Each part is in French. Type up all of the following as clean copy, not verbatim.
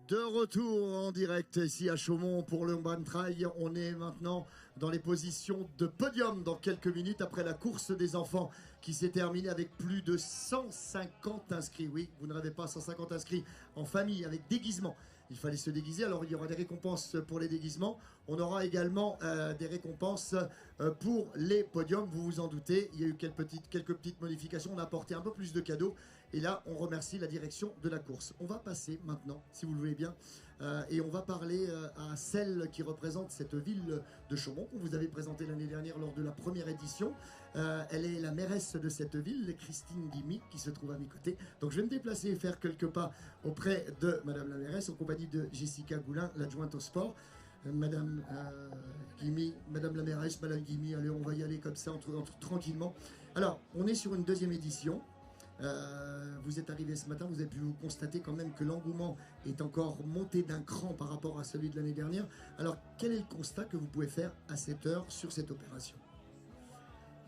De retour en direct ici à Chaumont pour le One Trail. On est maintenant dans les positions de podium dans quelques minutes après la course des enfants qui s'est terminée avec plus de 150 inscrits. Oui, vous ne rêvez pas, 150 inscrits en famille avec déguisement. Il fallait se déguiser, alors il y aura des récompenses pour les déguisements. On aura également des récompenses pour les podiums, vous vous en doutez. Il y a eu quelques petites modifications, on a apporté un peu plus de cadeaux. Et là, on remercie la direction de la course. On va passer maintenant, si vous le voulez bien, et on va parler à celle qui représente cette ville de Chaumont, qu'on vous avait présentée l'année dernière lors de la première édition. Elle est la mairesse de cette ville, Christine Guimy, qui se trouve à mes côtés. Donc je vais me déplacer et faire quelques pas auprès de Madame la mairesse, en compagnie de Jessica Goulin, l'adjointe au sport. Madame Guimy, Madame la mairesse, Madame Guimy, allez, on va y aller comme ça, tranquillement. Alors, on est sur une deuxième édition. Vous êtes arrivé ce matin, vous avez pu constater quand même que l'engouement est encore monté d'un cran par rapport à celui de l'année dernière. Alors, quel est le constat que vous pouvez faire à cette heure sur cette opération?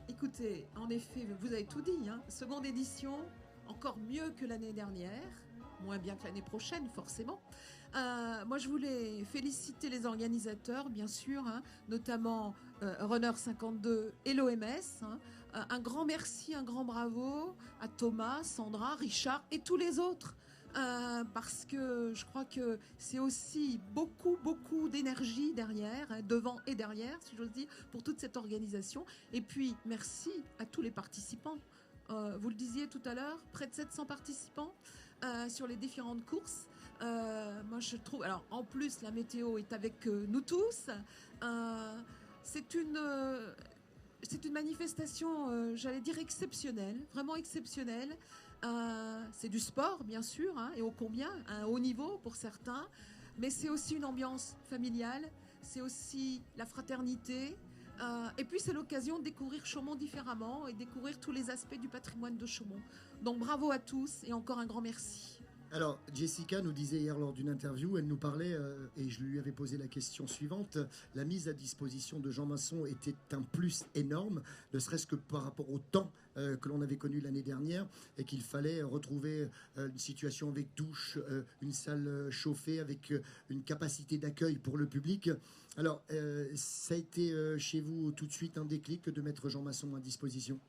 Écoutez, en effet, vous avez tout dit, hein. Seconde édition, encore mieux que l'année dernière, moins bien que l'année prochaine, forcément. Moi, je voulais féliciter les organisateurs, bien sûr, hein, notamment Runner 52 et l'OMS. Hein. Un grand merci, un grand bravo à Thomas, Sandra, Richard et tous les autres. Parce que je crois que c'est aussi beaucoup d'énergie derrière, hein, devant et derrière, si j'ose dire, pour toute cette organisation. Et puis, merci à tous les participants. Vous le disiez tout à l'heure, près de 700 participants sur les différentes courses. Moi, je trouve... Alors, en plus, la météo est avec nous tous. C'est une manifestation, j'allais dire, exceptionnelle, vraiment exceptionnelle. C'est du sport, bien sûr, hein, et ô combien, un haut niveau pour certains. Mais c'est aussi une ambiance familiale, c'est aussi la fraternité. Et puis c'est l'occasion de découvrir Chaumont différemment et découvrir tous les aspects du patrimoine de Chaumont. Donc bravo à tous et encore un grand merci. Alors, Jessica nous disait hier lors d'une interview, elle nous parlait, et je lui avais posé la question suivante, la mise à disposition de Jean Masson était un plus énorme, ne serait-ce que par rapport au temps que l'on avait connu l'année dernière, et qu'il fallait retrouver une situation avec douche, une salle chauffée, avec une capacité d'accueil pour le public. Alors, ça a été chez vous tout de suite un déclic de mettre Jean Masson à disposition?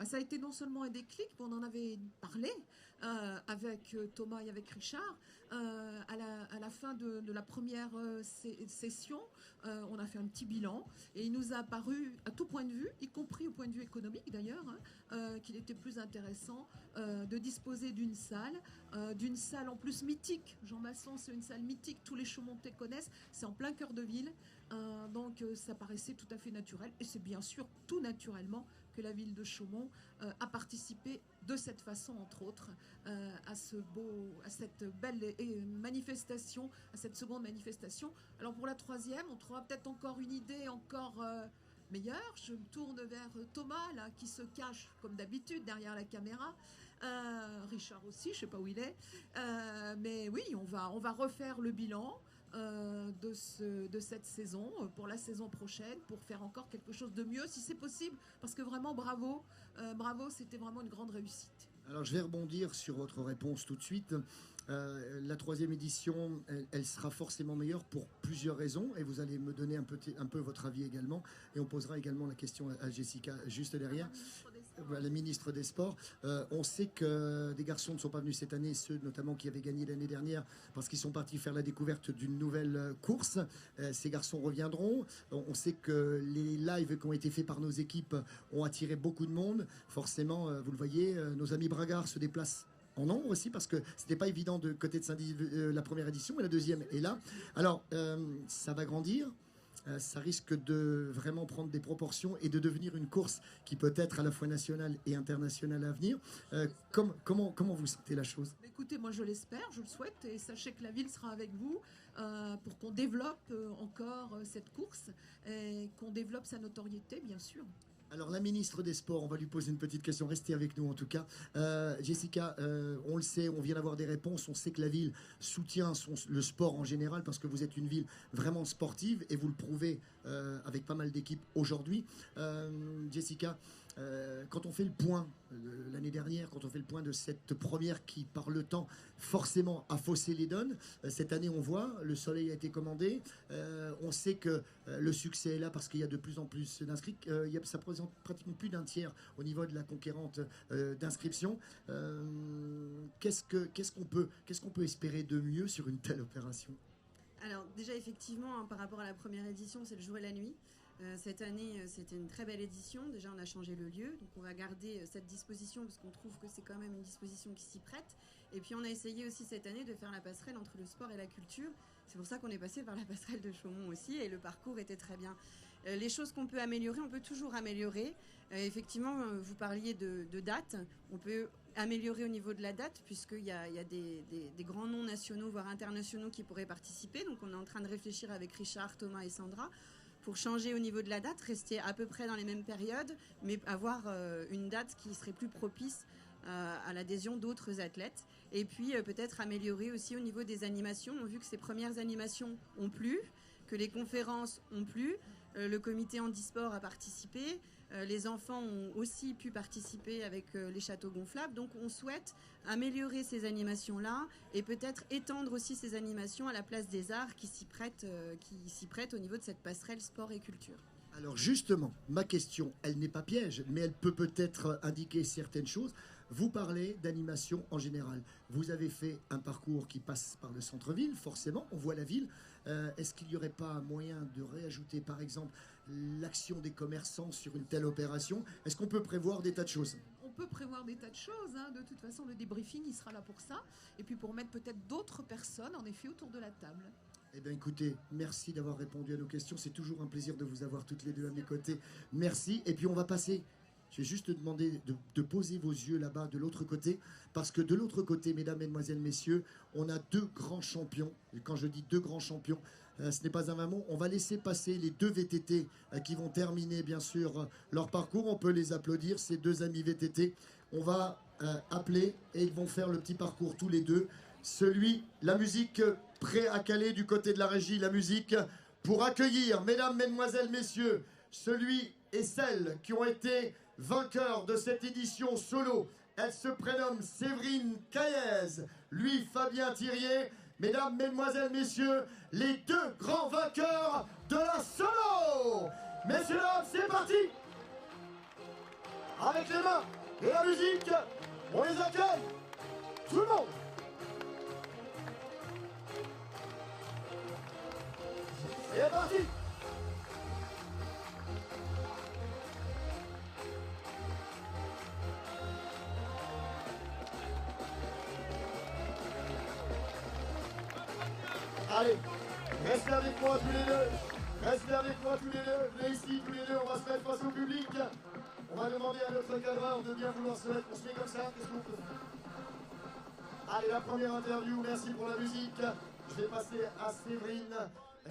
Ça a été non seulement un déclic, mais on en avait parlé avec Thomas et avec Richard. À la fin de la première session, on a fait un petit bilan et il nous a apparu, à tout point de vue, y compris au point de vue économique d'ailleurs, hein, qu'il était plus intéressant de disposer d'une salle en plus mythique. Jean Masson, c'est une salle mythique, tous les Chaumontais connaissent, c'est en plein cœur de ville, donc ça paraissait tout à fait naturel et c'est bien sûr tout naturellement que la ville de Chaumont a participé de cette façon, entre autres, à cette belle manifestation, à cette seconde manifestation. Alors pour la troisième, on trouvera peut-être encore une idée encore meilleure. Je me tourne vers Thomas, là, qui se cache, comme d'habitude, derrière la caméra. Richard aussi, je ne sais pas où il est. Mais oui, on va refaire le bilan de cette saison pour la saison prochaine, pour faire encore quelque chose de mieux si c'est possible, parce que vraiment bravo, c'était vraiment une grande réussite. Alors je vais rebondir sur votre réponse tout de suite. La troisième édition, elle sera forcément meilleure pour plusieurs raisons et vous allez me donner un peu votre avis également et on posera également la question à Jessica juste derrière, la ministre des Sports. On sait que des garçons ne sont pas venus cette année, ceux notamment qui avaient gagné l'année dernière parce qu'ils sont partis faire la découverte d'une nouvelle course. Ces garçons reviendront. On sait que les lives qui ont été faits par nos équipes ont attiré beaucoup de monde. Forcément, vous le voyez, nos amis Bragard se déplacent en nombre aussi parce que c'était pas évident de côté de Saint-Dié la première édition et la deuxième est là. Alors ça va grandir, ça risque de vraiment prendre des proportions et de devenir une course qui peut être à la fois nationale et internationale à venir. Comment vous sentez la chose? Écoutez, moi je l'espère, je le souhaite et sachez que la ville sera avec vous pour qu'on développe encore cette course et qu'on développe sa notoriété, bien sûr. Alors la ministre des Sports, on va lui poser une petite question, restez avec nous en tout cas. Jessica, on le sait, on vient d'avoir des réponses, on sait que la ville soutient le sport en général parce que vous êtes une ville vraiment sportive et vous le prouvez avec pas mal d'équipes aujourd'hui. Jessica, Quand on fait le point, l'année dernière, quand on fait le point de cette première qui, par le temps, forcément a faussé les donnes, cette année, on voit, le soleil a été commandé, on sait que le succès est là parce qu'il y a de plus en plus d'inscrits, ça représente pratiquement plus d'un tiers au niveau de la conquérante d'inscription. Qu'est-ce qu'on peut espérer de mieux sur une telle opération? Alors déjà effectivement, hein, par rapport à la première édition, c'est le jour et la nuit. Cette année, c'était une très belle édition. Déjà, on a changé le lieu, donc on va garder cette disposition parce qu'on trouve que c'est quand même une disposition qui s'y prête. Et puis, on a essayé aussi cette année de faire la passerelle entre le sport et la culture. C'est pour ça qu'on est passé par la passerelle de Chaumont aussi, et le parcours était très bien. Les choses qu'on peut améliorer, on peut toujours améliorer. Effectivement, vous parliez de date. On peut améliorer au niveau de la date, puisqu'il y a des grands noms nationaux, voire internationaux, qui pourraient participer. Donc, on est en train de réfléchir avec Richard, Thomas et Sandra pour changer au niveau de la date, rester à peu près dans les mêmes périodes, mais avoir une date qui serait plus propice à l'adhésion d'autres athlètes. Et puis peut-être améliorer aussi au niveau des animations. On a vu que ces premières animations ont plu, que les conférences ont plu, le comité handisport a participé, les enfants ont aussi pu participer avec les châteaux gonflables. Donc on souhaite améliorer ces animations-là et peut-être étendre aussi ces animations à la place des arts qui s'y prêtent au niveau de cette passerelle sport et culture. Alors justement, ma question, elle n'est pas piège, mais elle peut peut-être indiquer certaines choses. Vous parlez d'animation en général. Vous avez fait un parcours qui passe par le centre-ville, forcément, on voit la ville. Est-ce qu'il n'y aurait pas moyen de réajouter, par exemple, l'action des commerçants sur une telle opération? Est-ce qu'on peut prévoir des tas de choses? On peut prévoir des tas de choses, hein. De toute façon, le débriefing, il sera là pour ça. Et puis pour mettre peut-être d'autres personnes, en effet, autour de la table. Eh bien écoutez, merci d'avoir répondu à nos questions. C'est toujours un plaisir de vous avoir toutes les deux à mes côtés. Merci. Et puis on va passer... Je vais juste te demander de poser vos yeux là-bas de l'autre côté, parce que de l'autre côté, mesdames, mesdemoiselles, messieurs, on a deux grands champions. Et quand je dis deux grands champions, ce n'est pas un vain mot. On va laisser passer les deux VTT qui vont terminer, bien sûr, leur parcours. On peut les applaudir, ces deux amis VTT. On va appeler et ils vont faire le petit parcours tous les deux. La musique prêt à caler du côté de la régie, la musique pour accueillir, mesdames, mesdemoiselles, messieurs, celui et celles qui ont été vainqueurs de cette édition solo. Elle se prénomme Séverine Caillez, lui Fabien Thirier. Mesdames, mesdemoiselles, messieurs, les deux grands vainqueurs de la solo. Messieurs, dames, c'est parti. Avec les mains et la musique, on les accueille. Tout le monde. C'est parti. Allez, restez avec moi tous les deux. Restez avec moi tous les deux. Venez ici tous les deux, on va se mettre face au public. On va demander à notre cadreur de bien vouloir se mettre. On se met comme ça, qu'est-ce qu'on peut faire? Allez, la première interview, merci pour la musique. Je vais passer à Séverine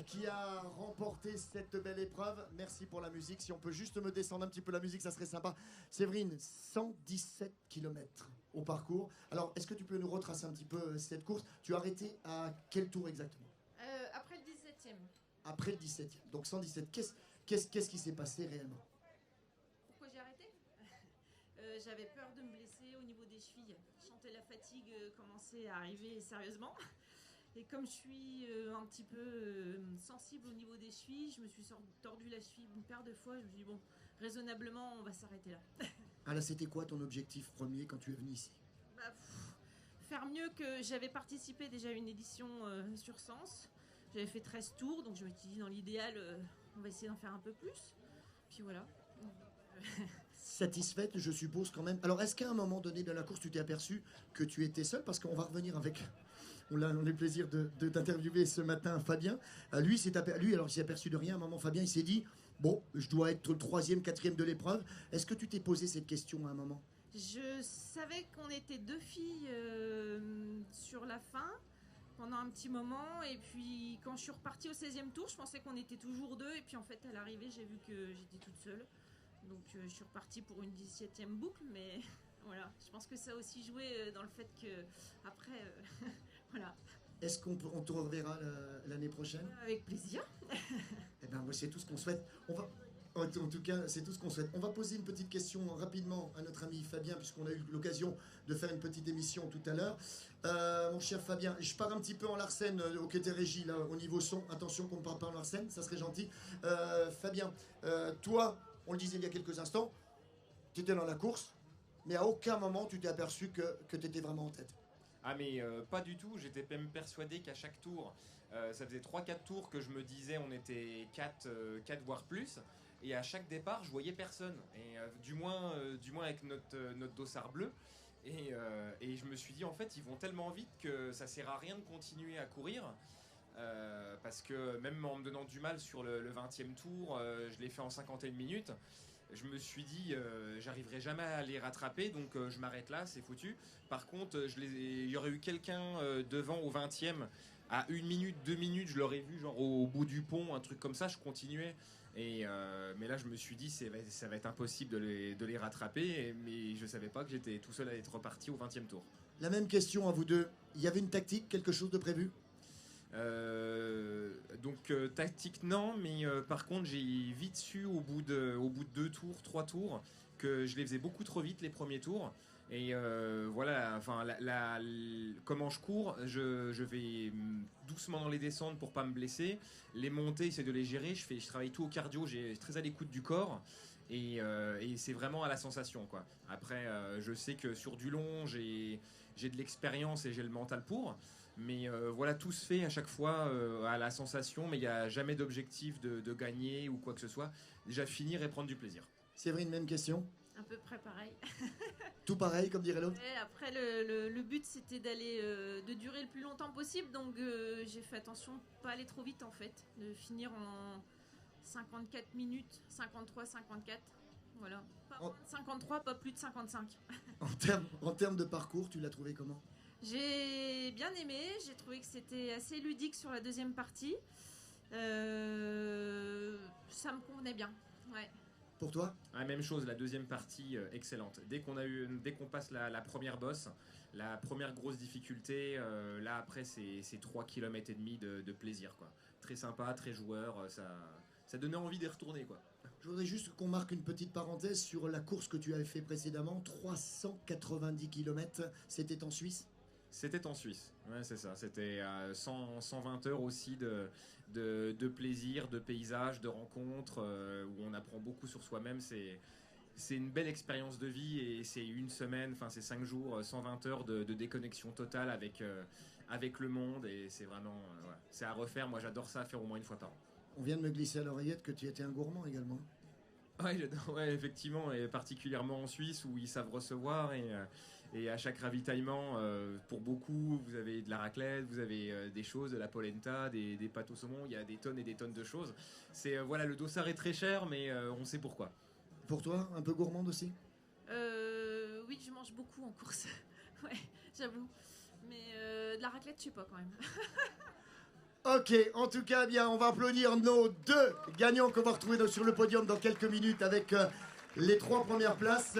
qui a remporté cette belle épreuve. Merci pour la musique. Si on peut juste me descendre un petit peu la musique, ça serait sympa. Séverine, 117 km au parcours. Alors, est-ce que tu peux nous retracer un petit peu cette course? Tu as arrêté à quel tour exactement? Après le 17e. Après le 17e. Donc 117. Qu'est-ce qui s'est passé réellement? Pourquoi j'ai arrêté? J'avais peur de me blesser au niveau des chevilles. Je sentais la fatigue commencer à arriver sérieusement. Et comme je suis un petit peu sensible au niveau des chevilles, je me suis tordu la cheville une paire de fois. Je me suis dit, bon, raisonnablement, on va s'arrêter là. Ah là, c'était quoi ton objectif premier quand tu es venu ici? Faire mieux que j'avais participé déjà à une édition sur Sens. J'avais fait 13 tours, donc je me suis dit, dans l'idéal, on va essayer d'en faire un peu plus. Puis voilà. Satisfaite, je suppose, quand même. Alors, est-ce qu'à un moment donné de la course, tu t'es aperçu que tu étais seul? Parce qu'on va revenir avec... On a le plaisir de t'interviewer ce matin, Fabien. Lui, alors, il s'est aperçu de rien. À un moment, Fabien, il s'est dit, bon, je dois être le 3e, 4e de l'épreuve. Est-ce que tu t'es posé cette question à un moment? Je savais qu'on était deux filles sur la fin pendant un petit moment, et puis quand je suis repartie au 16e tour, je pensais qu'on était toujours deux, et puis en fait à l'arrivée j'ai vu que j'étais toute seule, donc je suis repartie pour une 17e boucle, mais voilà, je pense que ça a aussi joué dans le fait que après voilà. Est-ce qu'on te reverra l'année prochaine? Avec plaisir. Eh bien, c'est tout ce qu'on souhaite. En tout cas, c'est tout ce qu'on souhaite. On va poser une petite question rapidement à notre ami Fabien, puisqu'on a eu l'occasion de faire une petite émission tout à l'heure. Mon cher Fabien, je pars un petit peu en Larsen au côté régie, là, au niveau son. Attention qu'on ne parle pas en Larsen, ça serait gentil. Fabien, toi, on le disait il y a quelques instants, tu étais dans la course, mais à aucun moment tu t'es aperçu que tu étais vraiment en tête. Ah mais pas du tout, j'étais même persuadé qu'à chaque tour, ça faisait 3-4 tours que je me disais on était 4 voire plus. Et à chaque départ, je voyais personne. Et du moins avec notre dossard bleu. Et je me suis dit, en fait, ils vont tellement vite que ça sert à rien de continuer à courir. Parce que même en me donnant du mal sur le 20e tour, je l'ai fait en 51 minutes. Je me suis dit, j'arriverai jamais à les rattraper, donc je m'arrête là, c'est foutu. Par contre, il y aurait eu quelqu'un devant au 20e. À 1 minute, 2 minutes, je l'aurais vu genre au bout du pont, un truc comme ça, je continuais. Mais là, je me suis dit, ça va être impossible de les rattraper. Mais je savais pas que j'étais tout seul à être reparti au 20e tour. La même question à vous deux. Il y avait une tactique, quelque chose de prévu? Tactique non, mais par contre j'ai vite su au bout de 2 tours, 3 tours que je les faisais beaucoup trop vite les premiers tours. Et voilà, enfin, comment je cours, je vais doucement dans les descentes pour pas me blesser. Les montées, c'est de les gérer. Je travaille tout au cardio, j'ai très à l'écoute du corps. Et c'est vraiment à la sensation, quoi. Après, je sais que sur du long, j'ai de l'expérience et j'ai le mental pour. Mais voilà, tout se fait à chaque fois à la sensation, mais il n'y a jamais d'objectif de gagner ou quoi que ce soit. Déjà finir et prendre du plaisir. Séverine, même question? À peu près pareil. Tout pareil, comme dirait l'autre? Ouais, après, le but, c'était de durer le plus longtemps possible. Donc, j'ai fait attention de ne pas aller trop vite, en fait. De finir en 54 minutes, 53, 54. Voilà. Pas moins de 53, pas plus de 55. En termes de parcours, tu l'as trouvé comment? J'ai bien aimé. J'ai trouvé que c'était assez ludique sur la deuxième partie. Ça me convenait bien. Ouais. Pour toi? La même chose, la deuxième partie excellente. Dès qu'on passe la première bosse, la première grosse difficulté, là après c'est 3 km et demi de plaisir, quoi. Très sympa, très joueur, ça donnait envie d'y retourner, quoi. Je voudrais juste qu'on marque une petite parenthèse sur la course que tu avais fait précédemment, 390 km, c'était en Suisse? C'était en Suisse, ouais, c'est ça. C'était 120 heures aussi de plaisir, de paysage, de rencontres, où on apprend beaucoup sur soi-même. C'est une belle expérience de vie et c'est une semaine, enfin c'est 5 jours, 120 heures de déconnexion totale avec le monde et c'est vraiment, ouais, c'est à refaire. Moi j'adore ça, à faire au moins une fois par an. On vient de me glisser à l'oreillette que tu étais un gourmand également. Ouais, j'adore, ouais, effectivement, et particulièrement en Suisse où ils savent recevoir et à chaque ravitaillement, pour beaucoup, vous avez de la raclette, vous avez des choses, de la polenta, des pâtes au saumon, il y a des tonnes et des tonnes de choses. Voilà, le dossard est très cher, mais on sait pourquoi. Pour toi, un peu gourmande aussi? Oui, je mange beaucoup en course. Ouais, j'avoue. Mais de la raclette, je sais pas quand même. Ok, en tout cas, bien, on va applaudir nos 2 gagnants qu'on va retrouver sur le podium dans quelques minutes avec les 3 premières places.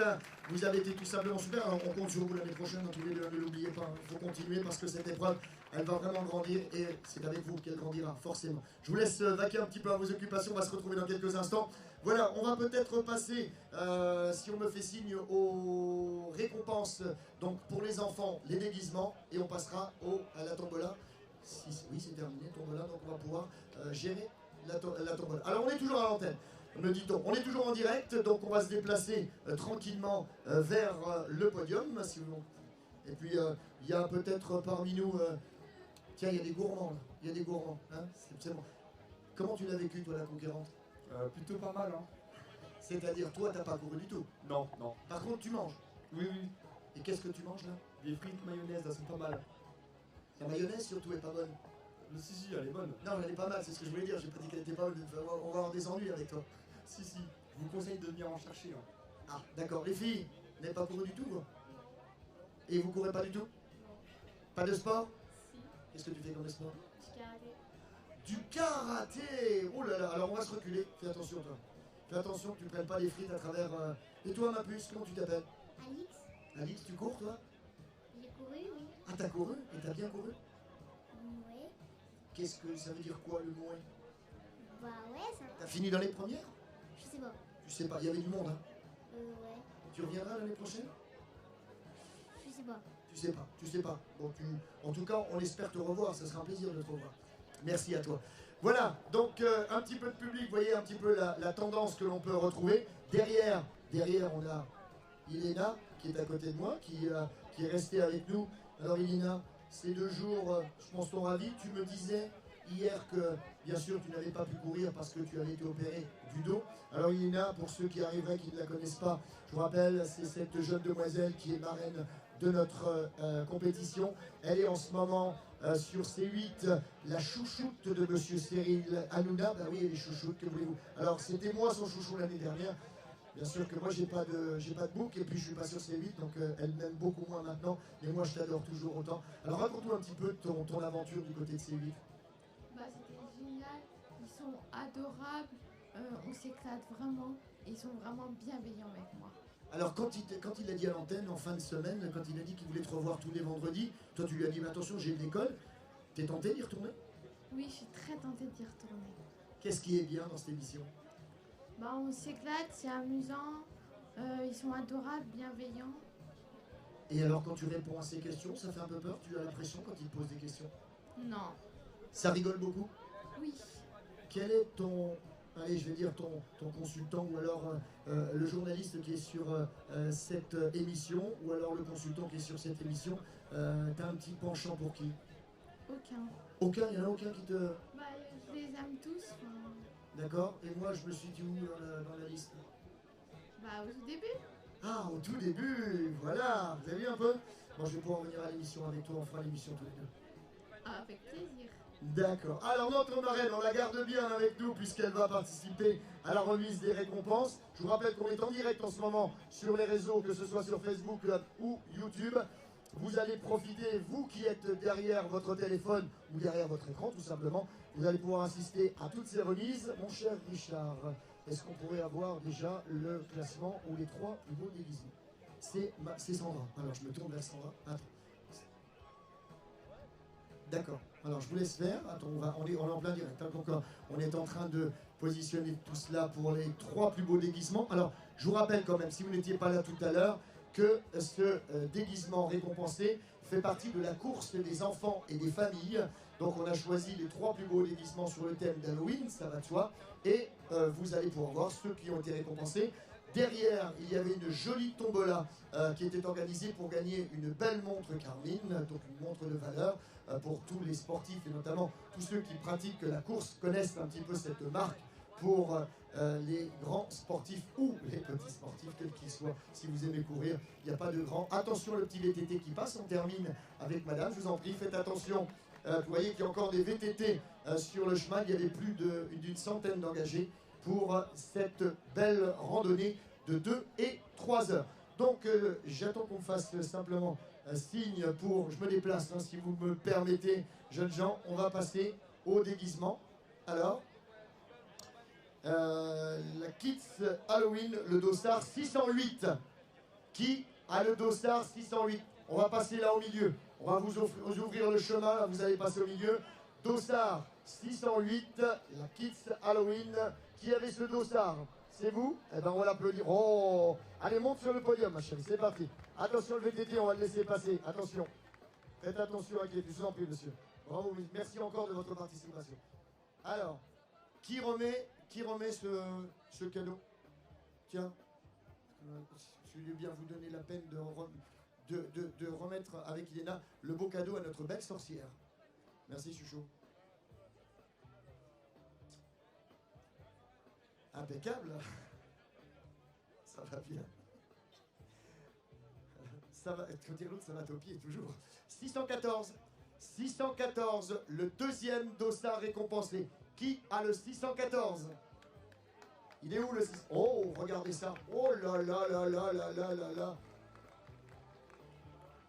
Vous avez été tout simplement super. Alors, on compte sur vous l'année prochaine, tous les deux, ne l'oubliez pas. Il faut continuer parce que cette épreuve, elle va vraiment grandir et c'est avec vous qu'elle grandira, forcément. Je vous laisse vaquer un petit peu à vos occupations. On va se retrouver dans quelques instants. Voilà, on va peut-être passer, si on me fait signe, aux récompenses. Donc, pour les enfants, les déguisements et on passera à la tombola. Oui, c'est terminé, tombola, donc on va pouvoir gérer la tombola. Alors, on est toujours à l'antenne, me dit-on. On est toujours en direct, donc on va se déplacer tranquillement vers le podium. Et puis, il y a peut-être parmi nous... Tiens, il y a des gourmands, là. Il y a des gourmands. Hein, c'est bon. Comment tu l'as vécu, toi, la conquérante? Plutôt pas mal, hein. C'est-à-dire, toi, t'as pas couru du tout? Non, non. Par contre, tu manges? Oui, oui. Et qu'est-ce que tu manges, là? Les frites mayonnaise, elles sont pas mal. La mayonnaise, surtout, est pas bonne. Si, elle est bonne. Non, elle est pas mal, c'est ce que je voulais dire. J'ai pas dit qu'elle était pas bonne. On va avoir des ennuis avec toi. Si. Je vous conseille de venir en chercher. Hein. Ah, d'accord. Les filles, vous n'avez pas couru du tout, quoi? Et vous courez pas du tout? Pas de sport? Si, Qu'est-ce que tu fais comme sport? du karaté. Du karaté! Oh là là, alors on va se reculer. Fais attention, toi. Fais attention que tu ne prennes pas les frites à travers... Et toi, ma puce, comment tu t'appelles? Alix, Alix, tu cours, toi? j'ai couru, oui. Ah, t'as couru? Et t'as bien couru? Ouais. Qu'est-ce que ça veut dire quoi, le mouet? Bah ouais, ça. T'as fini dans les premières? Je sais pas. Tu sais pas, il y avait du monde, hein. Ouais. Tu reviendras l'année prochaine? Je sais pas. Tu sais pas. Bon, en tout cas, on espère te revoir, ça sera un plaisir de te revoir. Merci à toi. Voilà, donc un petit peu de public, vous voyez un petit peu la tendance que l'on peut retrouver. Derrière, on a Ilena qui est à côté de moi, qui est restée avec nous. Alors Ilena, ces 2 jours, je pense t'ont ravi. Tu me disais hier que, bien sûr, tu n'avais pas pu courir parce que tu avais été opéré du dos. Alors Ilena, pour ceux qui arriveraient, qui ne la connaissent pas, je vous rappelle, c'est cette jeune demoiselle qui est marraine de notre compétition. Elle est en ce moment sur C8, la chouchoute de Monsieur Cyril Hanouna. Bah oui, elle est chouchoute, que voulez-vous. Alors c'était moi son chouchou l'année dernière. Bien sûr que moi j'ai pas de bouc et puis je suis pas sur C8, donc elle m'aime beaucoup moins maintenant. Mais moi je t'adore toujours autant. Alors raconte-nous un petit peu ton aventure du côté de C8. Bah, c'était génial, ils sont adorables, on s'éclate vraiment, ils sont vraiment bienveillants avec moi. Alors quand il a dit à l'antenne en fin de semaine, quand il a dit qu'il voulait te revoir tous les vendredis, toi tu lui as dit mais attention j'ai de l'école, t'es tenté d'y retourner? Oui, je suis très tentée d'y retourner. Qu'est-ce qui est bien dans cette émission? Bah, on s'éclate, c'est amusant, ils sont adorables, bienveillants. Et alors quand tu réponds à ces questions, ça fait un peu peur? Tu as l'impression quand il te pose des questions? Non, Ça rigole beaucoup? oui, Quel est ton, allez, je vais dire ton consultant ou alors le journaliste qui est sur cette émission ou alors le consultant qui est sur cette émission, t'as un petit penchant pour qui? aucun. Aucun, il n'y en a aucun qui te... Bah, je les aime tous, enfin, D'accord? Et moi je me suis dit où dans la liste? bah, au début. Ah, au tout début, voilà, vous avez vu un peu? Bon, je vais pouvoir venir à l'émission avec toi, on fera l'émission tous les deux. Ah, avec plaisir. D'accord. Alors notre marraine, on la garde bien avec nous puisqu'elle va participer à la remise des récompenses. Je vous rappelle qu'on est en direct en ce moment sur les réseaux, que ce soit sur Facebook ou YouTube. Vous allez profiter, vous qui êtes derrière votre téléphone ou derrière votre écran tout simplement, vous allez pouvoir assister à toutes ces remises. Mon cher Richard, est-ce qu'on pourrait avoir déjà le classement ou les 3 plus beaux déguisements? C'est Sandra. Alors je me tourne vers Sandra. Attends. D'accord. Alors je vous laisse faire. Attends, on est en plein direct. Hein, donc on est en train de positionner tout cela pour les 3 plus beaux déguisements. Alors je vous rappelle quand même, si vous n'étiez pas là tout à l'heure, que ce déguisement récompensé fait partie de la course des enfants et des familles. Donc on a choisi les 3 plus beaux déguisements sur le thème d'Halloween, ça va de soi. Et vous allez pouvoir voir ceux qui ont été récompensés. Derrière, il y avait une jolie tombola qui était organisée pour gagner une belle montre Carmine, donc une montre de valeur pour tous les sportifs et notamment tous ceux qui pratiquent la course connaissent un petit peu cette marque pour les grands sportifs ou les petits sportifs, quels qu'ils soient. Si vous aimez courir, il n'y a pas de grand. Attention, le petit VTT qui passe, on termine avec madame, je vous en prie, faites attention. Vous voyez qu'il y a encore des VTT sur le chemin, il y avait plus d'une centaine d'engagés pour cette belle randonnée de 2 et 3 heures. Donc j'attends qu'on me fasse simplement signe pour... Je me déplace, hein, si vous me permettez, jeunes gens. On va passer au déguisement. Alors, la Kids Halloween, le dossard 608. Qui a le dossard 608? On va passer là au milieu. On va vous ouvrir le chemin, là, vous allez passer au milieu. Dossard 608, la Kids Halloween. Qui avait ce dossard? C'est vous? Eh ben on va l'applaudir. Oh! Allez, monte sur le podium, ma chérie, c'est parti. Attention, le VTT, on va le laisser passer. Attention. Faites attention à qui. Je vous en prie, monsieur. Bravo, merci encore de votre participation. Alors, qui remet ce cadeau? Tiens, je vais bien vous donner la peine de remettre avec Ilena le beau cadeau à notre belle sorcière. Merci, Chouchou. Impeccable. Ça va bien. Ça va, faut dire l'autre, ça va au pied toujours. 614. 614, le deuxième dossard récompensé. Qui a le 614? Il est où le 6? Oh, regardez ça. Oh là là là là là là là là.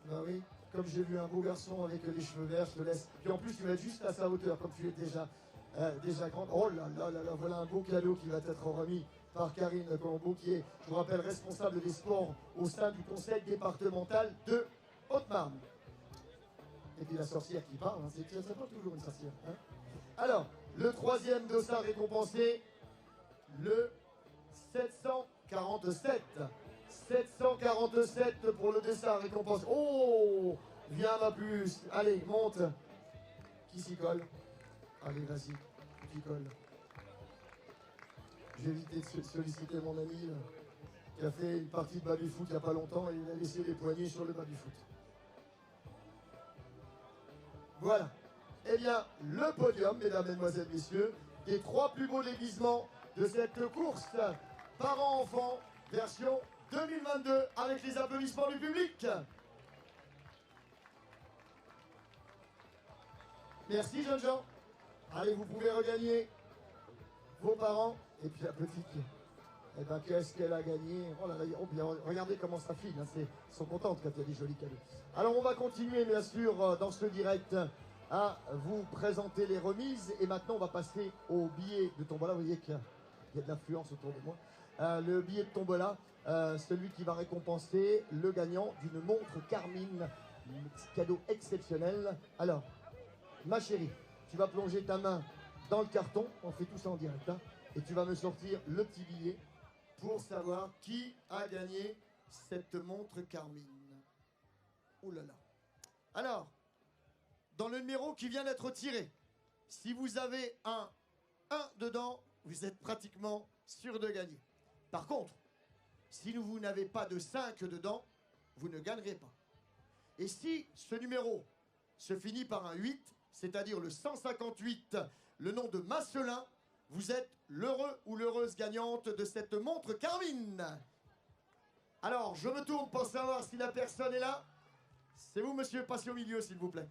Bah oui, comme j'ai vu un beau garçon avec les cheveux verts, je te laisse. Puis en plus, tu vas être juste à sa hauteur, comme tu es déjà grande. Oh là là là là, voilà un beau cadeau qui va être remis par Karine Colombo, qui est, je vous rappelle, responsable des sports au sein du conseil départemental de Haute-Marne. Et puis la sorcière qui parle, hein, c'est pas toujours une sorcière. Hein. Alors, le troisième dossard récompensé, le 747. 747 pour le dessin récompense. Oh, viens ma puce. Allez, monte. Qui s'y colle? Allez, vas-y, tu t'y colles. J'ai évité de solliciter mon ami qui a fait une partie de baby-foot il n'y a pas longtemps et il a laissé les poignets sur le baby-foot. Voilà. Eh bien, le podium, mesdames, mesdemoiselles, messieurs, des 3 plus beaux déguisements de cette course parents-enfants version 2022 avec les applaudissements du public. Merci, jeunes gens. Allez, vous pouvez regagner vos parents. Et puis la petite, eh ben, qu'est-ce qu'elle a gagné? Oh là là, oh, bien, regardez comment ça file. Hein, elles sont contentes quand il y a des jolis cadeaux. Alors, on va continuer, bien sûr, dans ce direct à vous présenter les remises. Et maintenant, on va passer au billet de tombola. Vous voyez qu'il y a de l'influence autour de moi. Le billet de tombola, celui qui va récompenser le gagnant d'une montre Carmine. Cadeau exceptionnel. Alors, ma chérie, tu vas plonger ta main dans le carton. On fait tout ça en direct. Hein, et tu vas me sortir le petit billet pour savoir qui a gagné cette montre Carmine. Oh là là. Alors, dans le numéro qui vient d'être tiré, si vous avez un 1 dedans, vous êtes pratiquement sûr de gagner. Par contre, si vous n'avez pas de 5 dedans, vous ne gagnerez pas. Et si ce numéro se finit par un 8, c'est-à-dire le 158, le nom de Masselin, vous êtes l'heureux ou l'heureuse gagnante de cette montre Carmine. Alors, je me tourne pour savoir si la personne est là. C'est vous, monsieur, passez au milieu, s'il vous plaît.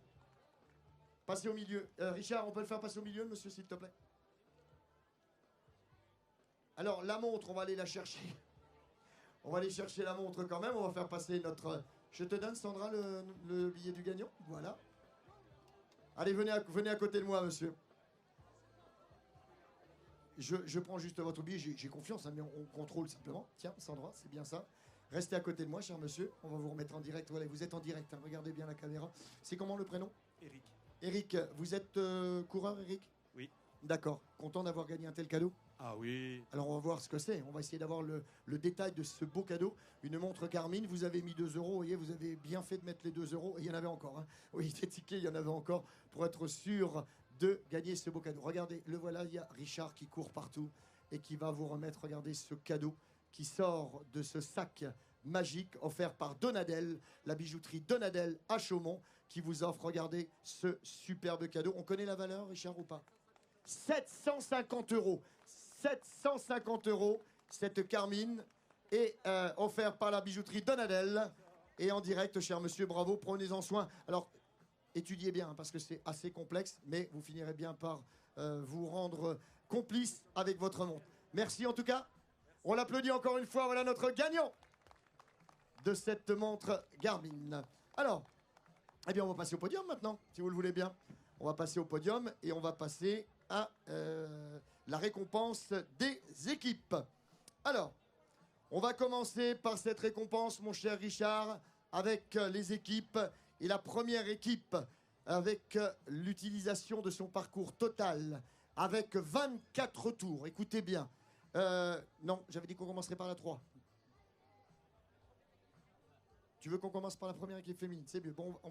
Passez au milieu. Richard, on peut le faire passer au milieu, monsieur, s'il te plaît. Alors, la montre, on va aller la chercher. On va aller chercher la montre quand même. On va faire passer notre... Je te donne, Sandra, le billet du gagnant. Voilà. Allez, venez à côté de moi, monsieur. Je prends juste votre billet, j'ai confiance, hein, mais on contrôle simplement. Tiens, Sandra, c'est bien ça. Restez à côté de moi, cher monsieur. On va vous remettre en direct. Voilà, vous êtes en direct, hein. Regardez bien la caméra. C'est comment le prénom? Eric. Eric, vous êtes coureur, Eric? Oui. D'accord. Content d'avoir gagné un tel cadeau? Ah oui. Alors, on va voir ce que c'est. On va essayer d'avoir le détail de ce beau cadeau. Une montre Carmine. Vous avez mis 2 €. Vous voyez, vous avez bien fait de mettre les 2 €. Et il y en avait encore. Hein. Oui, des tickets, il y en avait encore pour être sûr de gagner ce beau cadeau. Regardez, le voilà, il y a Richard qui court partout et qui va vous remettre, regardez, ce cadeau qui sort de ce sac magique offert par Donadel, la bijouterie Donadel à Chaumont, qui vous offre, regardez, ce superbe cadeau. On connaît la valeur, Richard, ou pas? 750 €. 750 €, cette Carmine est offerte par la bijouterie Donadel. Et en direct, cher monsieur, bravo, prenez-en soin. Alors, étudiez bien, hein, parce que c'est assez complexe, mais vous finirez bien par vous rendre complice avec votre montre. Merci en tout cas. On l'applaudit encore une fois. Voilà notre gagnant de cette montre Garmin. Alors, eh bien, on va passer au podium maintenant, si vous le voulez bien. On va passer au podium et on va passer à la récompense des équipes. Alors, on va commencer par cette récompense, mon cher Richard, avec les équipes. Et la première équipe, avec l'utilisation de son parcours total, avec 24 tours. Écoutez bien. Non, j'avais dit qu'on commencerait par la 3. Tu veux qu'on commence par la première équipe féminine? C'est mieux. Bon, on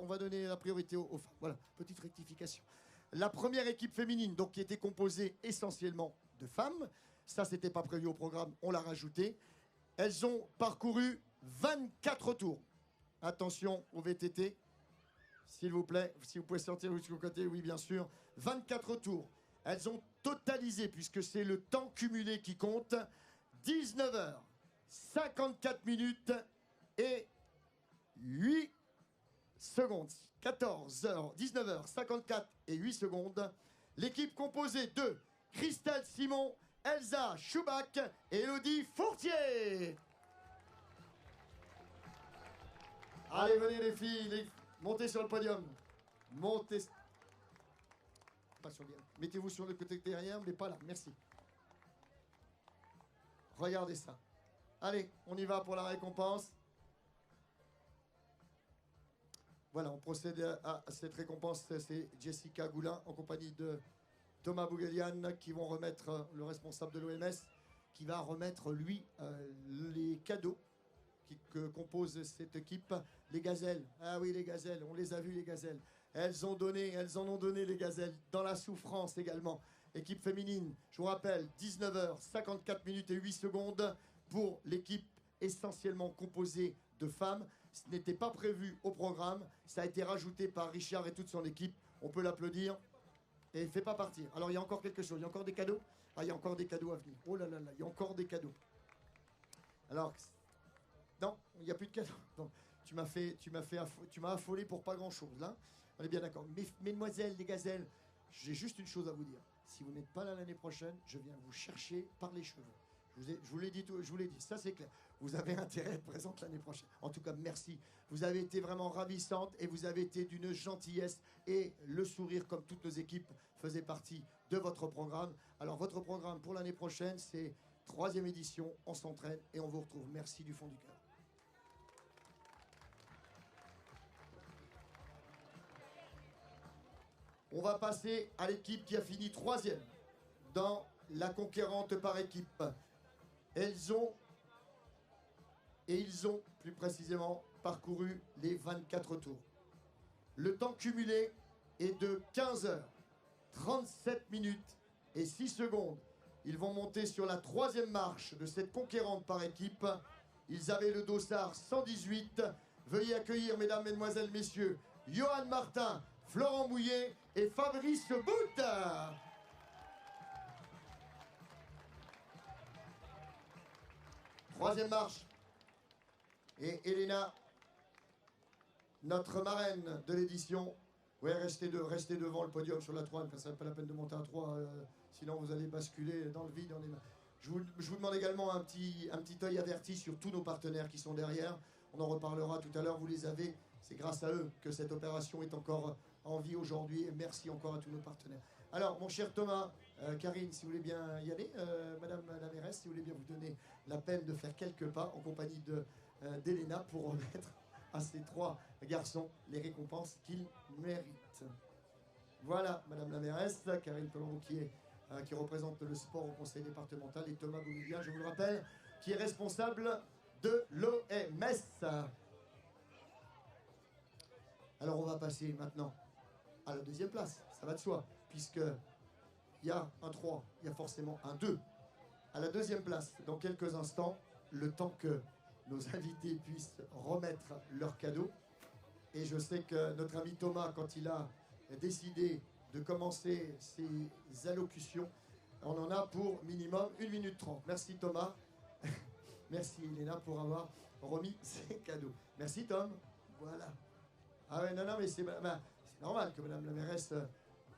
va donner la priorité aux femmes. Voilà, petite rectification. La première équipe féminine, donc, qui était composée essentiellement de femmes. Ça, c'était pas prévu au programme, on l'a rajouté. Elles ont parcouru 24 tours. Attention au VTT, s'il vous plaît. Si vous pouvez sortir jusqu'au côté, oui, bien sûr. 24 tours. Elles ont totalisé, puisque c'est le temps cumulé qui compte, 19 h 54 minutes et 8 secondes. 19 h 54 et 8 secondes. L'équipe composée de Christelle Simon, Elsa Schubach et Elodie Fourtier. Allez, venez les filles, montez sur le podium. Montez. Pas sur bien. Mettez-vous sur le côté derrière, mais pas là. Merci. Regardez ça. Allez, on y va pour la récompense. Voilà, on procède à cette récompense. C'est Jessica Goulin en compagnie de Thomas Bougelian qui vont remettre le responsable de l'OMS qui va remettre, lui, les cadeaux que compose cette équipe. Les gazelles, ah oui, les gazelles, on les a vus, les gazelles. Elles en ont donné, les gazelles, dans la souffrance également. Équipe féminine, je vous rappelle, 19h, 54 minutes et 8 secondes pour l'équipe essentiellement composée de femmes. Ce n'était pas prévu au programme, ça a été rajouté par Richard et toute son équipe. On peut l'applaudir et il ne fait pas partir. Alors il y a encore quelque chose, il y a encore des cadeaux. Ah, il y a encore des cadeaux à venir. Oh là là là, il y a encore des cadeaux. Alors, non, il n'y a plus de cadeaux. Non, tu m'as affolé pour pas grand-chose, là. On est bien d'accord. Mesdemoiselles, les gazelles, j'ai juste une chose à vous dire. Si vous n'êtes pas là l'année prochaine, je viens vous chercher par les cheveux. Je vous l'ai dit, ça c'est clair. Vous avez intérêt à être présente l'année prochaine. En tout cas, merci. Vous avez été vraiment ravissante et vous avez été d'une gentillesse et le sourire, comme toutes nos équipes, faisait partie de votre programme. Alors, votre programme pour l'année prochaine, c'est 3e édition. On s'entraîne et on vous retrouve. Merci du fond du cœur. On va passer à l'équipe qui a fini 3e dans la conquérante par équipe. Ils ont plus précisément parcouru les 24 tours. Le temps cumulé est de 15h, 37 minutes et 6 secondes. Ils vont monter sur la 3e marche de cette conquérante par équipe. Ils avaient le dossard 118. Veuillez accueillir, mesdames, mesdemoiselles, messieurs, Johan Martin, Florent Bouillet et Fabrice Bout. Troisième marche. Et Elena, notre marraine de l'édition. Ouais, restez devant le podium sur la 3, parce que ça n'a pas la peine de monter à 3, sinon vous allez basculer dans le vide. Je vous demande également un petit œil averti sur tous nos partenaires qui sont derrière. On en reparlera tout à l'heure, vous les avez. C'est grâce à eux que cette opération est encore en vie aujourd'hui. Et merci encore à tous nos partenaires. Alors, mon cher Thomas, Karine, si vous voulez bien y aller, Madame la mairesse, si vous voulez bien vous donner la peine de faire quelques pas en compagnie d'Elena pour remettre à ces 3 garçons les récompenses qu'ils méritent. Voilà, Madame la mairesse, Karine Pellereau qui représente le sport au conseil départemental, et Thomas Boumilien, je vous le rappelle, qui est responsable de l'OMS. Alors on va passer maintenant à la 2e place, ça va de soi, puisque il y a un 3, il y a forcément un 2. À la 2e place, dans quelques instants, le temps que nos invités puissent remettre leurs cadeaux. Et je sais que notre ami Thomas, quand il a décidé de commencer ses allocutions, on en a pour minimum 1 minute 30. Merci Thomas. Merci Elena pour avoir remis ces cadeaux. Merci Tom. Voilà. Ah ouais, non, mais c'est normal que Madame la mairesse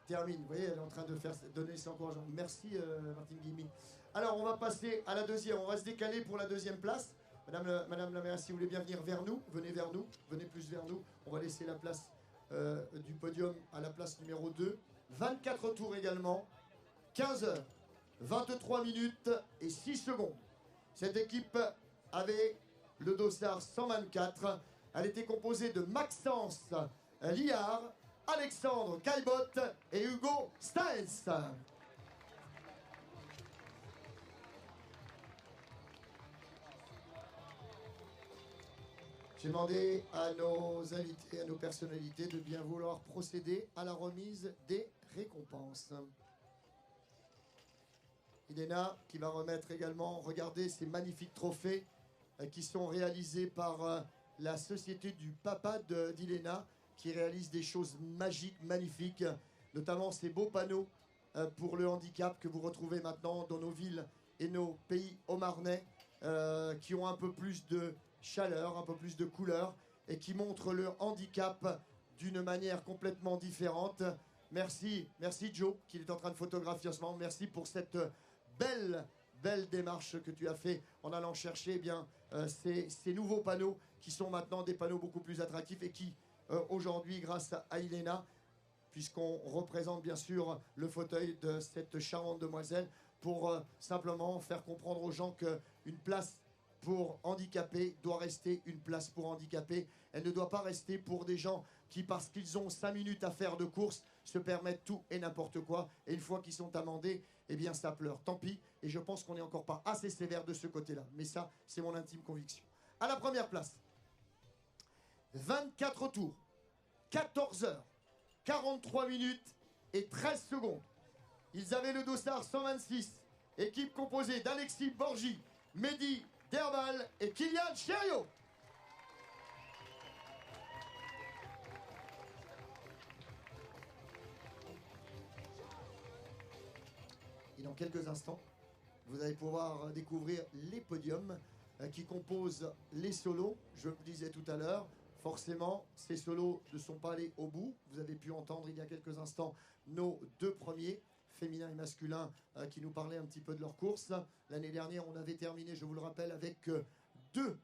termine. Vous voyez, elle est en train de donner ses encouragements. Merci Martine Guilmy. Alors, on va passer à la 2e. On va se décaler pour la 2e place. Madame la mairesse, si vous voulez bien venir vers nous, venez vers nous. Venez plus vers nous. On va laisser la place du podium à la place numéro 2. 24 tours également. 15h, 23 minutes et 6 secondes. Cette équipe avait le dossard 124. Elle était composée de Maxence Liard, Alexandre Caillebotte et Hugo Staes. J'ai demandé à nos invités, à nos personnalités de bien vouloir procéder à la remise des récompenses. Elena qui va remettre également, regardez ces magnifiques trophées qui sont réalisés par la société du papa d'Elena, qui réalise des choses magiques, magnifiques, notamment ces beaux panneaux pour le handicap que vous retrouvez maintenant dans nos villes et nos pays haut-marnais, qui ont un peu plus de chaleur, un peu plus de couleur, et qui montrent le handicap d'une manière complètement différente. Merci Joe, qui est en train de photographier en ce moment. Merci pour cette belle démarche que tu as fait en allant chercher ces nouveaux panneaux qui sont maintenant des panneaux beaucoup plus attractifs et qui aujourd'hui, grâce à Elena, puisqu'on représente bien sûr le fauteuil de cette charmante demoiselle, pour simplement faire comprendre aux gens qu'une place pour handicapés doit rester une place pour handicapés. Elle ne doit pas rester pour des gens qui, parce qu'ils ont 5 minutes à faire de course, se permettent tout et n'importe quoi. Et une fois qu'ils sont amendés, eh bien ça pleure. Tant pis. Et je pense qu'on n'est encore pas assez sévère de ce côté-là. Mais ça, c'est mon intime conviction. À la première place, 24 tours, 14 heures, 43 minutes et 13 secondes. Ils avaient le dossard 126. Équipe composée d'Alexis Borgi, Mehdi Derbal et Kylian Cherio. Et dans quelques instants, vous allez pouvoir découvrir les podiums qui composent les solos. Je vous le disais tout à l'heure, forcément, ces solos ne sont pas allés au bout. Vous avez pu entendre il y a quelques instants nos deux premiers, féminin et masculin, qui nous parlaient un petit peu de leur course. L'année dernière, on avait terminé, je vous le rappelle, avec deux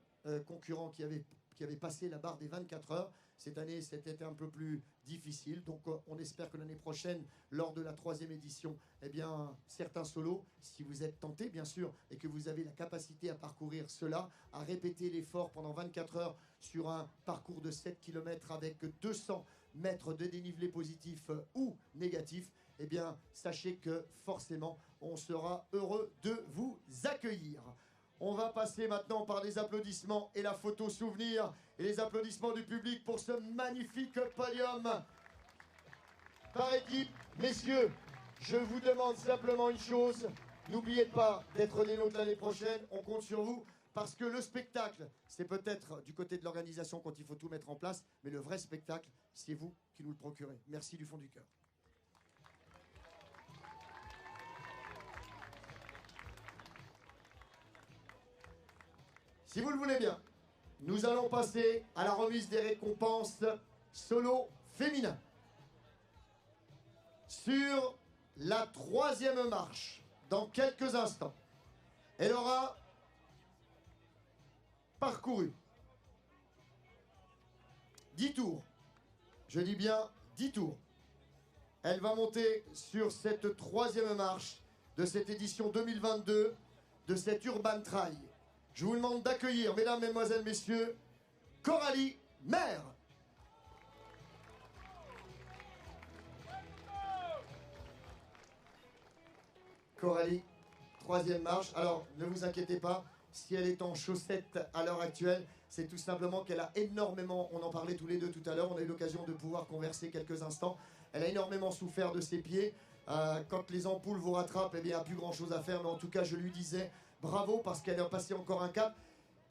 concurrents qui avaient passé la barre des 24 heures. Cette année, c'était un peu plus difficile. Donc, on espère que l'année prochaine, lors de la 3e édition, eh bien, certains solos, si vous êtes tentés, bien sûr, et que vous avez la capacité à parcourir cela, à répéter l'effort pendant 24 heures sur un parcours de 7 km avec 200 mètres de dénivelé positif ou négatif, eh bien, sachez que forcément, on sera heureux de vous accueillir. On va passer maintenant par les applaudissements et la photo souvenir et les applaudissements du public pour ce magnifique podium. Par équipe, messieurs, je vous demande simplement une chose. N'oubliez pas d'être des nôtres l'année prochaine. On compte sur vous parce que le spectacle, c'est peut-être du côté de l'organisation quand il faut tout mettre en place, mais le vrai spectacle, c'est vous qui nous le procurez. Merci du fond du cœur. Si vous le voulez bien, nous allons passer à la remise des récompenses solo féminin. Sur la 3e marche, dans quelques instants, elle aura parcouru 10 tours. Je dis bien 10 tours. Elle va monter sur cette 3e marche de cette édition 2022 de cette Urban Trail. Je vous demande d'accueillir, mesdames, mesdemoiselles, messieurs, Coralie Maire. Coralie, 3e marche. Alors, ne vous inquiétez pas, si elle est en chaussettes à l'heure actuelle, c'est tout simplement qu'elle a énormément, on en parlait tous les deux tout à l'heure, on a eu l'occasion de pouvoir converser quelques instants, elle a énormément souffert de ses pieds. Quand les ampoules vous rattrapent, eh bien, il n'y a plus grand chose à faire, mais en tout cas, je lui disais bravo parce qu'elle a passé encore un cap.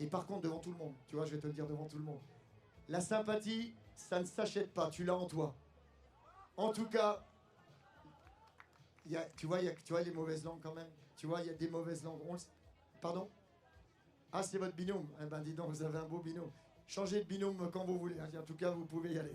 Et par contre, devant tout le monde, tu vois, je vais te le dire devant tout le monde. La sympathie, ça ne s'achète pas, tu l'as en toi. En tout cas, tu vois les mauvaises langues quand même. Tu vois, il y a des mauvaises langues. Pardon? Ah, c'est votre binôme. Eh ben, dis donc, vous avez un beau binôme. Changez de binôme quand vous voulez. En tout cas, vous pouvez y aller.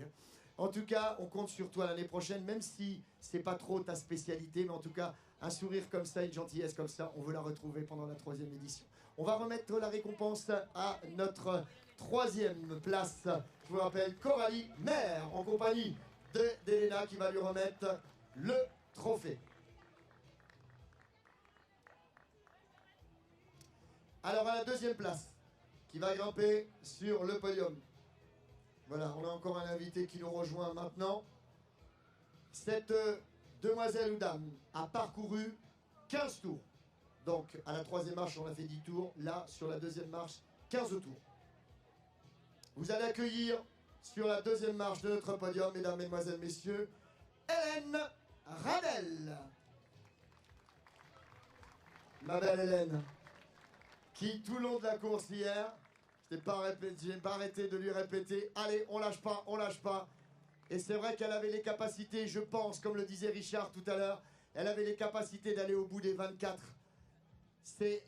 En tout cas, on compte sur toi l'année prochaine, même si c'est pas trop ta spécialité, mais en tout cas, un sourire comme ça, une gentillesse comme ça, on veut la retrouver pendant la 3e édition. On va remettre la récompense à notre 3e place. Je vous rappelle, Coralie Maire, en compagnie d'Elena, qui va lui remettre le trophée. Alors, à la 2e place, qui va grimper sur le podium. Voilà, on a encore un invité qui nous rejoint maintenant. Cette demoiselle ou dame a parcouru 15 tours. Donc, à la 3e marche, on a fait 10 tours. Là, sur la 2e marche, 15 tours. Vous allez accueillir sur la 2e marche de notre podium, mesdames, mesdemoiselles, messieurs, Hélène Radel. Ma belle Hélène, qui tout le long de la course hier, je n'ai pas arrêté de lui répéter, allez, on lâche pas, on lâche pas. Et c'est vrai qu'elle avait les capacités, je pense, comme le disait Richard tout à l'heure, elle avait les capacités d'aller au bout des 24.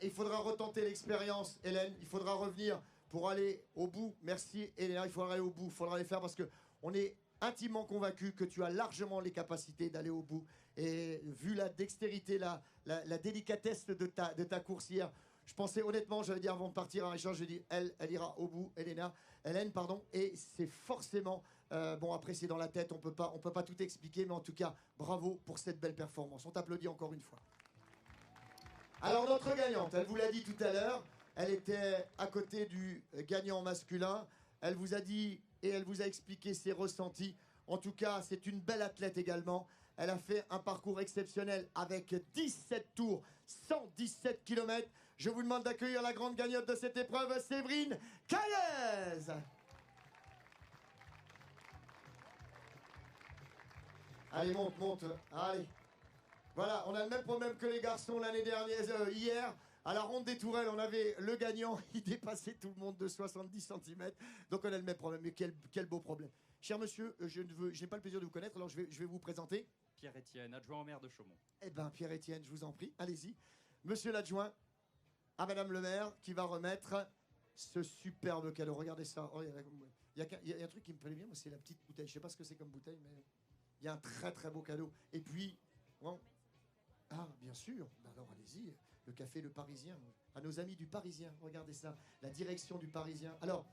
Il faudra retenter l'expérience, Hélène, il faudra revenir pour aller au bout. Merci, Hélène, il faudra aller au bout, il faudra les faire parce qu'on est intimement convaincu que tu as largement les capacités d'aller au bout. Et vu la dextérité, la délicatesse de ta course hier, je pensais honnêtement, j'allais dire avant de partir à Richard, je dis elle ira au bout, Hélène, pardon, et c'est forcément, bon après c'est dans la tête, on peut pas tout expliquer, mais en tout cas, bravo pour cette belle performance. On t'applaudit encore une fois. Alors notre gagnante, elle vous l'a dit tout à l'heure, Elle était à côté du gagnant masculin. Elle vous a dit et elle vous a expliqué ses ressentis. En tout cas, c'est une belle athlète également. Elle a fait un parcours exceptionnel avec 17 tours, 117 km. Je vous demande d'accueillir la grande gagnante de cette épreuve, Séverine Caillez. Allez, monte, monte. Allez. Voilà, on a le même problème que les garçons l'année dernière, hier. À la ronde des tourelles, on avait le gagnant, il dépassait tout le monde de 70 cm. Donc on a le même problème, mais quel beau problème. Cher monsieur, je n'ai pas le plaisir de vous connaître, alors je vais vous présenter. Pierre-Étienne, adjoint au maire de Chaumont. Eh bien, Pierre-Étienne, je vous en prie, allez-y. Monsieur l'adjoint, à madame le maire, qui va remettre ce superbe cadeau. Regardez ça. Oh, il y a un truc qui me plaît bien, c'est la petite bouteille. Je ne sais pas ce que c'est comme bouteille, mais il y a un très très beau cadeau. Et puis, bon, ah, bien sûr, ben alors allez-y. Le café Le Parisien, à nos amis du Parisien, regardez ça, la direction du Parisien. Alors,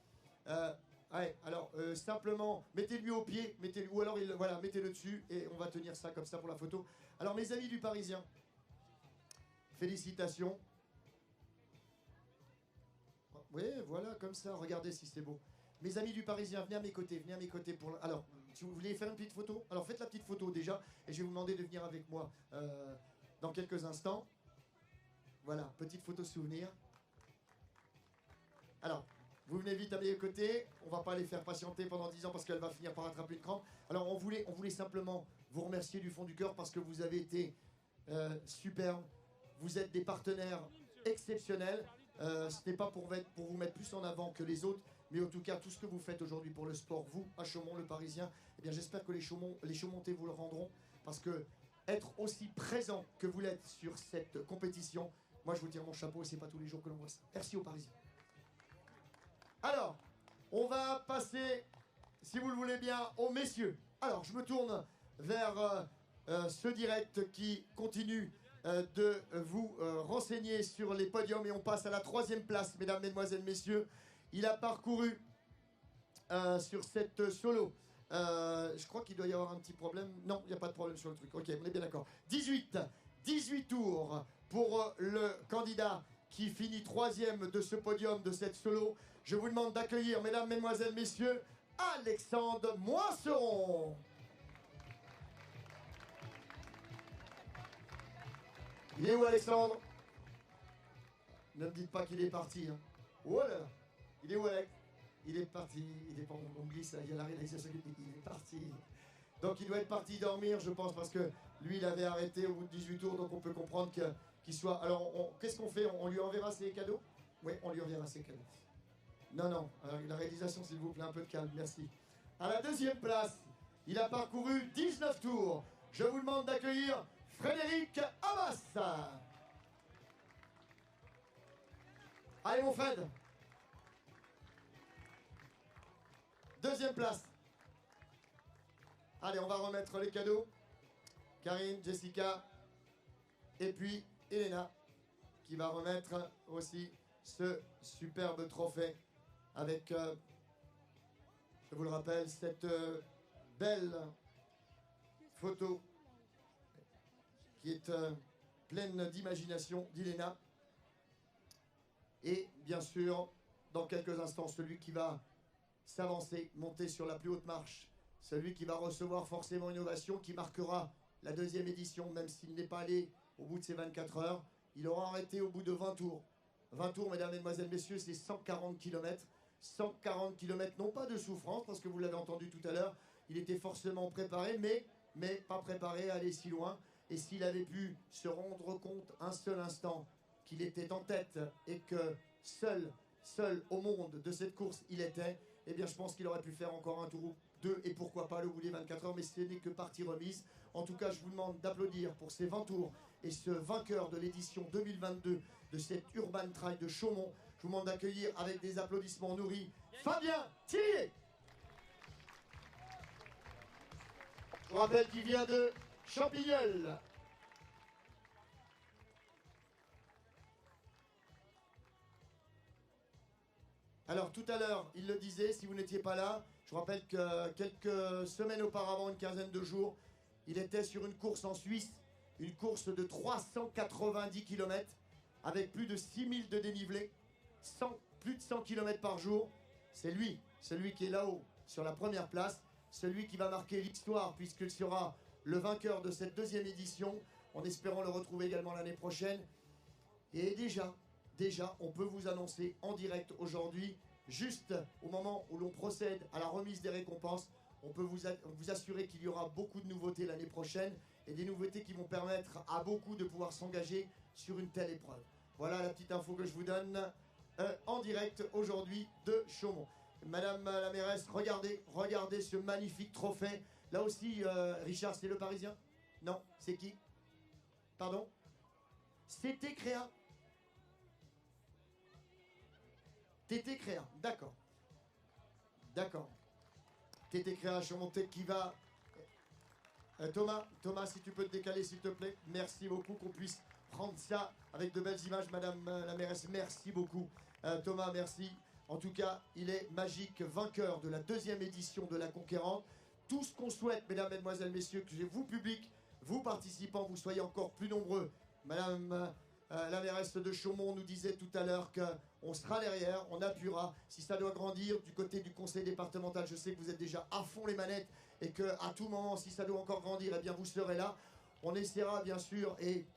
simplement, mettez-lui au pied, ou alors, voilà, mettez-le dessus, et on va tenir ça comme ça pour la photo. Alors, mes amis du Parisien, félicitations. Oui, voilà, comme ça, regardez si c'est beau. Mes amis du Parisien, venez à mes côtés pour... Alors, si vous voulez faire une petite photo, alors faites la petite photo déjà, et je vais vous demander de venir avec moi dans quelques instants. Voilà, petite photo souvenir. Alors, vous venez vite à mes côtés. On va pas les faire patienter pendant 10 ans parce qu'elle va finir par attraper une crampe. Alors, on voulait simplement vous remercier du fond du cœur parce que vous avez été superbes. Vous êtes des partenaires exceptionnels. Ce n'est pas pour vous mettre plus en avant que les autres, mais en tout cas, tout ce que vous faites aujourd'hui pour le sport, vous, à Chaumont, le Parisien, eh bien, j'espère que les Chaumontais vous le rendront parce que être aussi présent que vous l'êtes sur cette compétition, moi, je vous tire mon chapeau, c'est pas tous les jours que l'on voit ça. Merci aux Parisiens. Alors, on va passer, si vous le voulez bien, aux messieurs. Alors, je me tourne vers ce direct qui continue de vous renseigner sur les podiums. Et on passe à la 3e place, mesdames, mesdemoiselles, messieurs. Il a parcouru sur cette solo. Je crois qu'il doit y avoir un petit problème. Non, il n'y a pas de problème sur le truc. Ok, on est bien d'accord. 18 tours pour le candidat qui finit 3e de ce podium, de cette solo. Je vous demande d'accueillir, mesdames, mesdemoiselles, messieurs, Alexandre Moisseron. Il est où, Alexandre? Ne me dites pas qu'il est parti. Hein. Oh là là. Il est où, Alex? Il est parti. Il est pas on glisse, il y a la réalisation. Il est parti. Donc il doit être parti dormir, je pense, parce que lui, il avait arrêté au bout de 18 tours, donc on peut comprendre qu'il soit... Alors, qu'est-ce qu'on fait? On lui enverra ses cadeaux? Oui, on lui enverra ses cadeaux. Non. Alors, la réalisation, s'il vous plaît, un peu de calme, merci. À la 2e place, il a parcouru 19 tours. Je vous demande d'accueillir Frédéric Abbas. Allez, mon Fred. 2e place. Allez, on va remettre les cadeaux. Karine, Jessica, et puis Elena, qui va remettre aussi ce superbe trophée avec, je vous le rappelle, cette belle photo qui est pleine d'imagination d'Elena. Et bien sûr, dans quelques instants, celui qui va s'avancer, monter sur la plus haute marche, celui qui va recevoir forcément une ovation qui marquera la 2e édition, même s'il n'est pas allé au bout de ces 24 heures. Il aura arrêté au bout de 20 tours. 20 tours, mesdames, mesdemoiselles, messieurs, c'est 140 km. 140 km, non pas de souffrance, parce que vous l'avez entendu tout à l'heure, il était forcément préparé, mais pas préparé à aller si loin. Et s'il avait pu se rendre compte un seul instant qu'il était en tête et que seul au monde de cette course il était, eh bien je pense qu'il aurait pu faire encore un tour ou 2 et pourquoi pas le bout des 24 heures, mais ce n'est que partie remise. En tout cas, je vous demande d'applaudir pour ces 20 tours et ce vainqueur de l'édition 2022 de cette Urban Trail de Chaumont. Je vous demande d'accueillir avec des applaudissements nourris Fabien Tillier. Je vous rappelle qu'il vient de Champignol. Alors tout à l'heure, il le disait, si vous n'étiez pas là, je vous rappelle que quelques semaines auparavant, une quinzaine de jours, il était sur une course en Suisse, une course de 390 km avec plus de 6000 de dénivelé. plus de 100 km par jour. C'est lui, celui qui est là-haut, sur la première place, celui qui va marquer l'histoire, puisqu'il sera le vainqueur de cette deuxième édition, en espérant le retrouver également l'année prochaine. Et déjà, on peut vous annoncer en direct aujourd'hui, juste au moment où l'on procède à la remise des récompenses, on peut vous assurer qu'il y aura beaucoup de nouveautés l'année prochaine, et des nouveautés qui vont permettre à beaucoup de pouvoir s'engager sur une telle épreuve. Voilà la petite info que je vous donne en direct aujourd'hui de Chaumont. Madame la mairesse, regardez ce magnifique trophée. Là aussi, Richard, c'est le Parisien? Non, c'est qui? Pardon? C'était Créa. Tété Créa, d'accord. D'accord. Tété Créa, Chaumont qui va... Thomas, si tu peux te décaler, s'il te plaît. Merci beaucoup qu'on puisse prendre ça avec de belles images, Madame la mairesse. Merci beaucoup. Thomas, merci. En tout cas, il est magique, vainqueur de la deuxième édition de la Conquérante. Tout ce qu'on souhaite, mesdames, mesdemoiselles, messieurs, que vous, public, vous, participants, vous soyez encore plus nombreux. Madame la mairesse de Chaumont nous disait tout à l'heure qu'on sera derrière, on appuiera. Si ça doit grandir du côté du conseil départemental, je sais que vous êtes déjà à fond les manettes et qu'à tout moment, si ça doit encore grandir, eh bien vous serez là. On essaiera bien sûr, et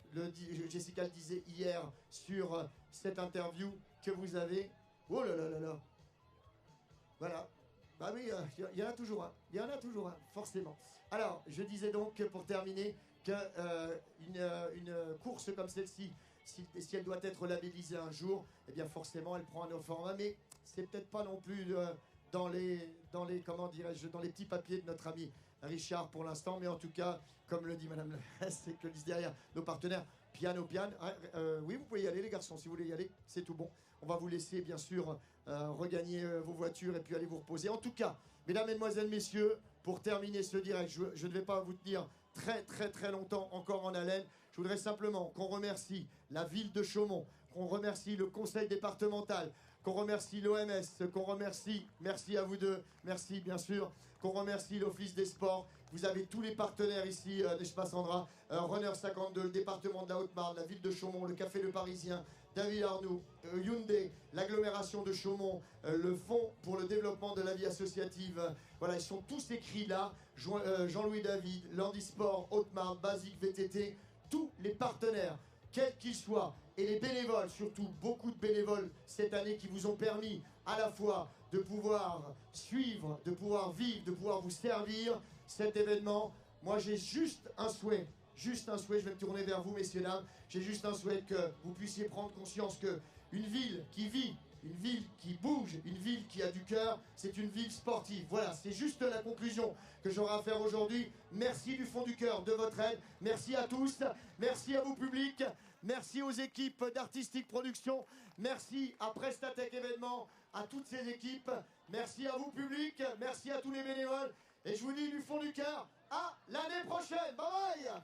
Jessica le disait hier sur cette interview que vous avez. Oh là là là là. Voilà. Bah oui, il y en a toujours un. Il y en a toujours un, forcément. Alors, je disais donc, pour terminer, qu'une course comme celle-ci, si elle doit être labellisée un jour, eh bien forcément, elle prend un autre format. Mais c'est peut-être pas non plus dans les comment dirais-je, dans les petits papiers de notre ami Richard pour l'instant. Mais en tout cas, comme le dit Madame la c'est que disent derrière nos partenaires, piano. Oui, vous pouvez y aller les garçons, si vous voulez y aller, c'est tout bon. On va vous laisser bien sûr regagner vos voitures et puis aller vous reposer. En tout cas, mesdames, mesdemoiselles, messieurs, pour terminer ce direct, je ne vais pas vous tenir très longtemps encore en haleine. Je voudrais simplement qu'on remercie la ville de Chaumont, qu'on remercie le conseil départemental, qu'on remercie l'OMS, qu'on remercie, merci à vous deux, merci bien sûr, qu'on remercie l'Office des sports. Vous avez tous les partenaires ici, n'est-ce pas Sandra? Runner 52, le département de la Haute-Marne, la ville de Chaumont, le Café Le Parisien, David Arnoux, Hyundai, l'agglomération de Chaumont, le Fonds pour le développement de la vie associative. Voilà, ils sont tous écrits là. Jean-Louis David, Landisport, Haute-Marne, Basique, VTT, tous les partenaires, quels qu'ils soient, et les bénévoles, surtout beaucoup de bénévoles cette année qui vous ont permis à la fois de pouvoir suivre, de pouvoir vivre, de pouvoir vous servir cet événement. Moi, j'ai juste un souhait, je vais me tourner vers vous, messieurs, dames, j'ai juste un souhait que vous puissiez prendre conscience que une ville qui vit, une ville qui bouge, une ville qui a du cœur, c'est une ville sportive. Voilà, c'est juste la conclusion que j'aurai à faire aujourd'hui. Merci du fond du cœur de votre aide. Merci à tous. Merci à vous, public. Merci aux équipes d'Artistic Production. Merci à Prestatec Événements, à toutes ces équipes. Merci à vous, public. Merci à tous les bénévoles. Et je vous dis du fond du cœur, à l'année prochaine. Bye bye.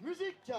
Musique.